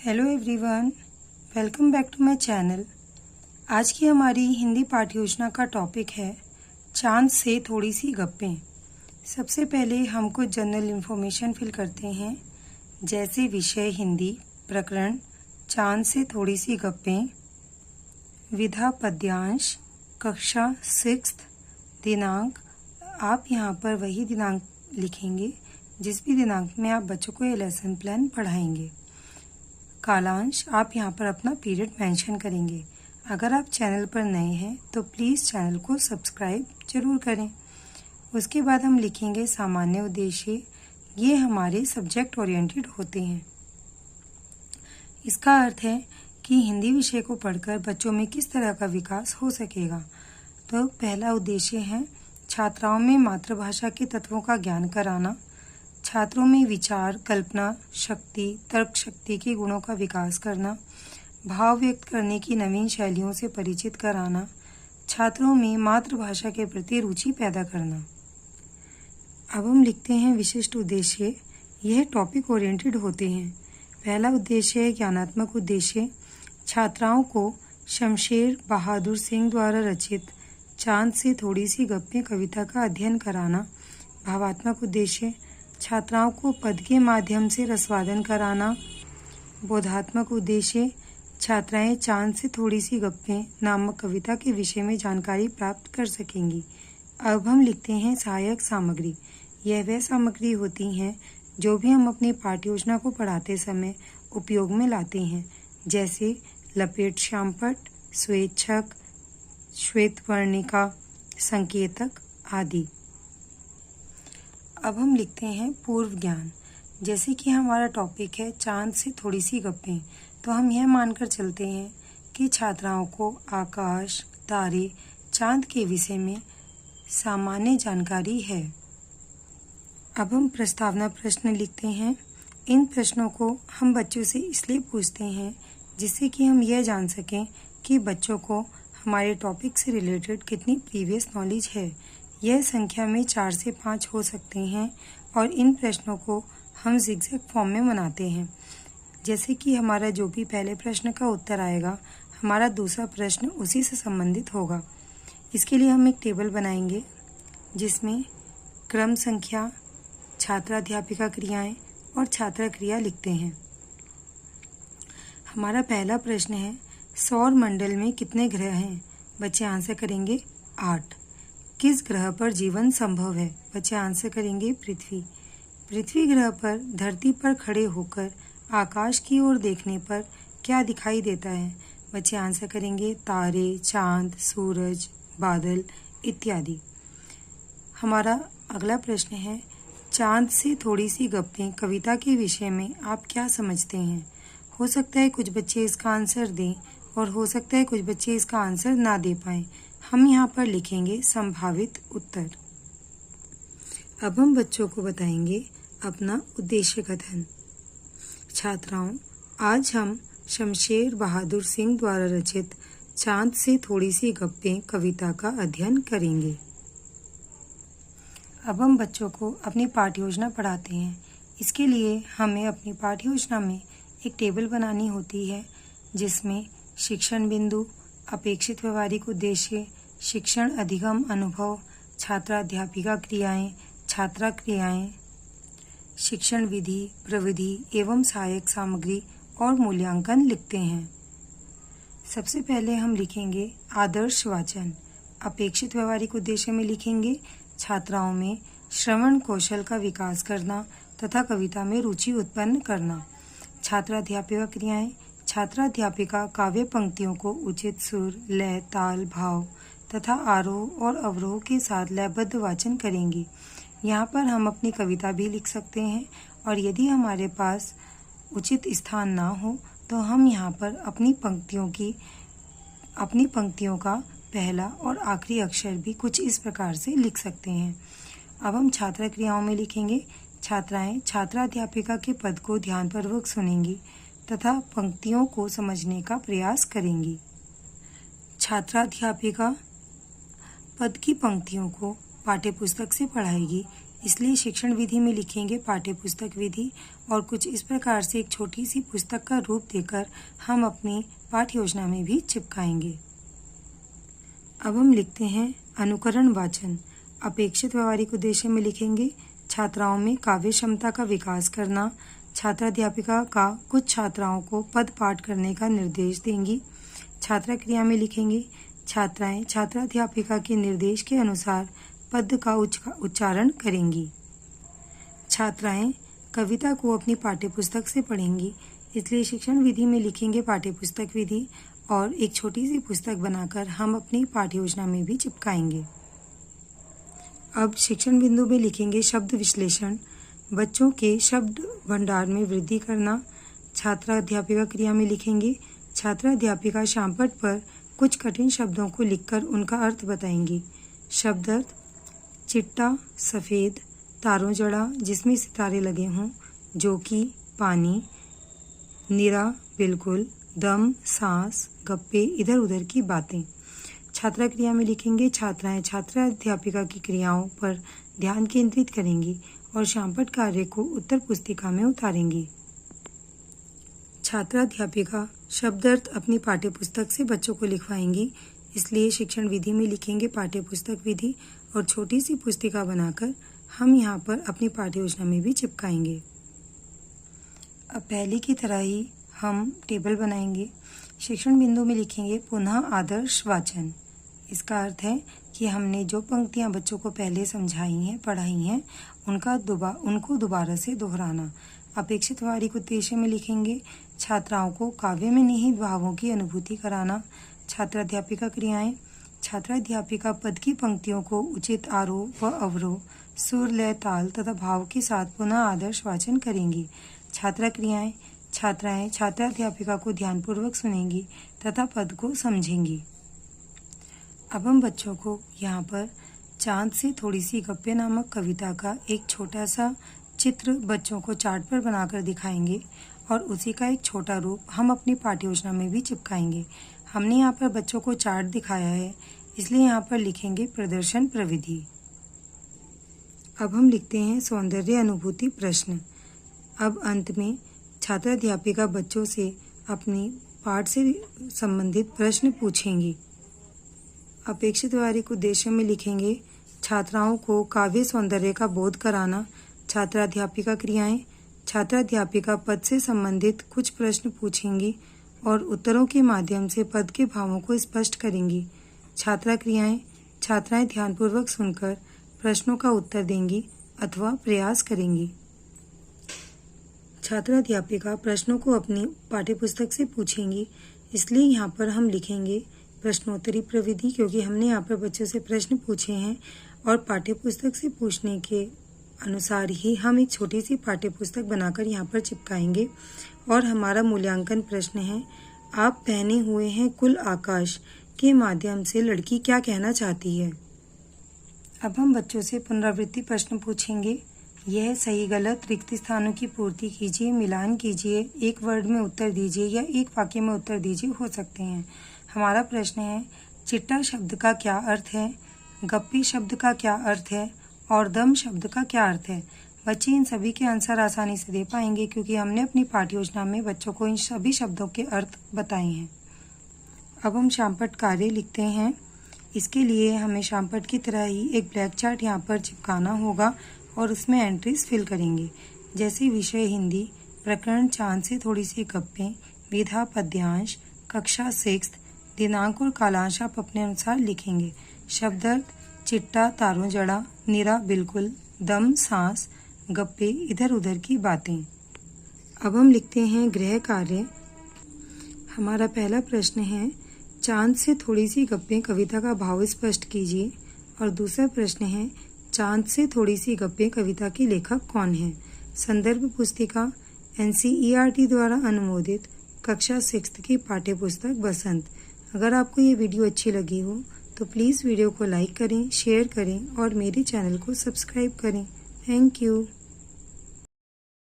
Hello everyone, welcome back to my channel. आज की हमारी हिंदी पाठ्य योजना का टॉपिक है चांद से थोड़ी सी गप्पें। सबसे पहले हम कुछ जनरल इन्फॉर्मेशन फिल करते हैं, जैसे विषय हिंदी, प्रकरण चांद से थोड़ी सी गप्पें, विधा पद्यांश, कक्षा 6, दिनांक। आप यहाँ पर वही दिनांक लिखेंगे जिस भी दिनांक में आप बच्चों को ये लेसन प्लान पढ़ाएंगे। कालांश, आप यहाँ पर अपना पीरियड मेंशन करेंगे। अगर आप चैनल पर नए हैं तो प्लीज़ चैनल को सब्सक्राइब जरूर करें। उसके बाद हम लिखेंगे सामान्य उद्देश्य। ये हमारे सब्जेक्ट ओरिएंटेड होते हैं। इसका अर्थ है कि हिंदी विषय को पढ़कर बच्चों में किस तरह का विकास हो सकेगा। तो पहला उद्देश्य है छात्राओं में मातृभाषा के तत्वों का ज्ञान कराना, छात्रों में विचार, कल्पना शक्ति, तर्क शक्ति के गुणों का विकास करना, भाव व्यक्त करने की नवीन शैलियों से परिचित कराना, छात्रों में मातृभाषा के प्रति रुचि पैदा करना। अब हम लिखते हैं विशिष्ट उद्देश्य। यह टॉपिक ओरिएंटेड होते हैं। पहला उद्देश्य है ज्ञानात्मक उद्देश्य। छात्राओं को शमशेर बहादुर सिंह द्वारा रचित चांद से थोड़ी सी गप्पें कविता का अध्ययन कराना। भावात्मक उद्देश्य, छात्राओं को पद के माध्यम से रसवादन कराना। बोधात्मक उद्देश्य, छात्राएं चांद से थोड़ी सी गप्पें नामक कविता के विषय में जानकारी प्राप्त कर सकेंगी। अब हम लिखते हैं सहायक सामग्री। यह वह सामग्री होती हैं जो भी हम अपनी पाठ्य योजना को पढ़ाते समय उपयोग में लाते हैं, जैसे लपेट श्यामपट, स्वेच्छक, श्वेतवर्णिका, संकेतक आदि। अब हम लिखते हैं पूर्व ज्ञान। जैसे कि हमारा टॉपिक है चांद से थोड़ी सी गप्पें, तो हम यह मानकर चलते हैं कि छात्राओं को आकाश, तारे, चांद के विषय में सामान्य जानकारी है। अब हम प्रस्तावना प्रश्न लिखते हैं। इन प्रश्नों को हम बच्चों से इसलिए पूछते हैं जिससे कि हम यह जान सकें कि बच्चों को हमारे टॉपिक से रिलेटेड कितनी प्रीवियस नॉलेज है। यह संख्या में 4 से 5 हो सकते हैं और इन प्रश्नों को हम ज़िगज़ैग फॉर्म में बनाते हैं। जैसे कि हमारा जो भी पहले प्रश्न का उत्तर आएगा, हमारा दूसरा प्रश्न उसी से संबंधित होगा। इसके लिए हम एक टेबल बनाएंगे जिसमें क्रम संख्या, छात्राध्यापिका क्रियाएं और छात्रा क्रिया लिखते हैं। हमारा पहला प्रश्न है सौर मंडल में कितने ग्रह हैं? बच्चे आंसर करेंगे 8। किस ग्रह पर जीवन संभव है? बच्चे आंसर करेंगे पृथ्वी। पृथ्वी ग्रह पर धरती पर खड़े होकर आकाश की ओर देखने पर क्या दिखाई देता है? बच्चे आंसर करेंगे तारे, चांद, सूरज, बादल इत्यादि। हमारा अगला प्रश्न है चांद से थोड़ी सी गप्पें कविता के विषय में आप क्या समझते हैं? हो सकता है कुछ बच्चे इसका आंसर दें और हो सकता है कुछ बच्चे इसका आंसर ना दे पाएं। हम यहाँ पर लिखेंगे संभावित उत्तर। अब हम बच्चों को बताएंगे अपना उद्देश्य कथन। छात्राओं, आज हम शमशेर बहादुर सिंह द्वारा रचित चांद से थोड़ी सी गप्पें कविता का अध्ययन करेंगे। अब हम बच्चों को अपनी पाठ्य योजना पढ़ाते हैं। इसके लिए हमें अपनी पाठ्य योजना में एक टेबल बनानी होती है जिसमें शिक्षण बिंदु, अपेक्षित व्यवहारिक उद्देश्य, शिक्षण अधिगम अनुभव, छात्राध्यापिका क्रियाएं, छात्रा क्रियाएं, शिक्षण विधि, प्रविधि एवं सहायक सामग्री और मूल्यांकन लिखते हैं। सबसे पहले हम लिखेंगे आदर्श वाचन। अपेक्षित व्यवहारिक उद्देश्य में लिखेंगे छात्राओं में श्रवण कौशल का विकास करना तथा कविता में रुचि उत्पन्न करना। छात्राध्यापिका क्रियाएं, छात्राध्यापिका काव्य पंक्तियों को उचित सुर, लय, ताल, भाव तथा आरोह और अवरोह के साथ लयबद्ध वाचन करेंगी। यहाँ पर हम अपनी कविता भी लिख सकते हैं और यदि हमारे पास उचित स्थान ना हो तो हम यहाँ पर अपनी पंक्तियों का पहला और आखिरी अक्षर भी कुछ इस प्रकार से लिख सकते हैं। अब हम छात्रा क्रियाओं में लिखेंगे छात्राएं छात्राध्यापिका के पद को ध्यानपूर्वक सुनेंगी तथा पंक्तियों को समझने का प्रयास करेंगी। छात्राध्यापिका पद की पंक्तियों को पाठ्यपुस्तक से पढ़ाएगी इसलिए शिक्षण विधि में लिखेंगे पाठ्य पुस्तक विधि और कुछ इस प्रकार से एक छोटी सी पुस्तक का रूप देकर हम अपनी पाठ्य योजना में भी चिपकाएंगे। अब हम लिखते हैं अनुकरण वाचन। अपेक्षित व्यवहारिक उद्देश्य में लिखेंगे छात्राओं में काव्य क्षमता का विकास करना। छात्राध्यापिका का कुछ छात्राओं को पद पाठ करने का निर्देश देंगी। छात्रा क्रिया में लिखेंगे छात्राएं छात्राध्यापिका के निर्देश के अनुसार पद का उच्चारण करेंगी। छात्राएं कविता को अपनी पाठ्यपुस्तक से पढ़ेंगी, इसलिए शिक्षण विधि में लिखेंगे पाठ्यपुस्तक विधि और एक छोटी सी पुस्तक बनाकर हम अपनी पाठ्य योजना में भी चिपकाएंगे। अब शिक्षण बिंदु में लिखेंगे शब्द विश्लेषण। बच्चों के शब्द भंडार में वृद्धि करना। छात्राध्यापिका क्रिया में लिखेंगे छात्राध्यापिका शामपट पर कुछ कठिन शब्दों को लिखकर उनका अर्थ बताएंगी। शब्द अर्थ: चिट्टा सफ़ेद, तारों जड़ा जिसमें सितारे लगे हों, जो कि पानी, निरा बिल्कुल, दम सांस, गप्पे इधर उधर की बातें। छात्रा क्रिया में लिखेंगे छात्राएं छात्राध्यापिका की क्रियाओं पर ध्यान केंद्रित करेंगी और शामपट कार्य को उत्तर पुस्तिका में उतारेंगी। छात्राध्यापिका शब्दार्थ अपनी पाठ्यपुस्तक से बच्चों को लिखवाएंगी, इसलिए शिक्षण विधि में लिखेंगे पाठ्यपुस्तक विधि और छोटी सी पुस्तिका बनाकर हम यहाँ पर अपनी पाठ्य योजना में भी चिपकाएंगे। अब पहले की तरह ही हम टेबल बनाएंगे। शिक्षण बिंदु में लिखेंगे पुनः आदर्श वाचन। इसका अर्थ है कि हमने जो पंक्तियाँ बच्चों को पहले समझाई हैं, पढ़ाई हैं, उनको दोबारा से दोहराना। अपेक्षित व्यवहारिक उद्देश्य में लिखेंगे छात्राओं को काव्य में निहित भावों की अनुभूति कराना। छात्राध्यापिका क्रियाएं: छात्राध्यापिका पद की पंक्तियों को उचित आरोह व अवरोह, सुर, लय, ताल तथा भाव के साथ पुनः आदर्श वाचन करेंगी। छात्रा क्रियाएं: छात्राएं छात्राध्यापिका को ध्यानपूर्वक सुनेंगी तथा पद को समझेंगी। अब हम बच्चों को यहाँ पर चांद से थोड़ी सी गप्पे नामक कविता का एक छोटा सा चित्र बच्चों को चार्ट पर बनाकर दिखाएंगे और उसी का एक छोटा रूप हम अपनी पाठ्य योजना में भी चिपकाएंगे। हमने यहाँ पर बच्चों को चार्ट दिखाया है, इसलिए यहाँ पर लिखेंगे प्रदर्शन प्रविधि। अब हम लिखते हैं सौंदर्य अनुभूति प्रश्न। अब अंत में छात्राध्यापिका बच्चों से अपनी पाठ से संबंधित प्रश्न पूछेंगी। अपेक्षित व्यवहारिक उद्देश्य में लिखेंगे छात्राओं को काव्य सौंदर्य का बोध कराना। छात्राध्यापिका क्रियाएं: छात्राध्यापिका पद से संबंधित कुछ प्रश्न पूछेंगी और उत्तरों के माध्यम से पद के भावों को स्पष्ट करेंगी। छात्रा क्रियाएं: छात्राएं ध्यानपूर्वक सुनकर प्रश्नों का उत्तर देंगी अथवा प्रयास करेंगी। छात्राध्यापिका प्रश्नों को अपनी पाठ्यपुस्तक से पूछेंगी, इसलिए यहाँ पर हम लिखेंगे प्रश्नोत्तरी प्रविधि, क्योंकि हमने यहाँ पर बच्चों से प्रश्न पूछे हैं और पाठ्यपुस्तक से पूछने के अनुसार ही हम एक छोटी सी पाठ्यपुस्तक बनाकर यहाँ पर चिपकाएंगे। और हमारा मूल्यांकन प्रश्न है, आप पहने हुए हैं कुल आकाश के माध्यम से लड़की क्या कहना चाहती है। अब हम बच्चों से पुनरावृत्ति प्रश्न पूछेंगे। यह सही गलत रिक्त स्थानों की पूर्ति कीजिए, मिलान कीजिए, एक वर्ड में उत्तर दीजिए या एक वाक्य में उत्तर दीजिए, हो सकते हैं। हमारा प्रश्न है, चिट्टा शब्द का क्या अर्थ है, गप्पी शब्द का क्या अर्थ है और दम शब्द का क्या अर्थ है। बच्चे इन सभी के आंसर आसानी से दे पाएंगे, क्योंकि हमने अपनी पाठ्य योजना में बच्चों को इन सभी शब्दों के अर्थ बताए हैं। अब हम शामपट कार्य लिखते हैं। इसके लिए हमें शामपट की तरह ही एक ब्लैक चार्ट यहाँ पर चिपकाना होगा और उसमें एंट्रीज फिल करेंगे, जैसे विषय हिंदी, प्रकरण चांद से थोड़ी सी गप्पें, विधा पद्यांश, कक्षा 6, दिनांक और कालांश आप अपने अनुसार लिखेंगे। शब्दार्थ: चिट्टा तारों जड़ा, निरा बिल्कुल, दम सांस, गप्पे इधर उधर की बातें। अब हम लिखते हैं गृह कार्य। हमारा पहला प्रश्न है, चांद से थोड़ी सी गप्पें कविता का भाव स्पष्ट कीजिए। और दूसरा प्रश्न है, चांद से थोड़ी सी गप्पें कविता के लेखक कौन है। संदर्भ पुस्तिका NCERT द्वारा अनुमोदित कक्षा 6 की पाठ्यपुस्तक बसंत। अगर आपको ये वीडियो अच्छी लगी हो तो प्लीज़ वीडियो को लाइक करें, शेयर करें और मेरे चैनल को सब्सक्राइब करें। Thank you.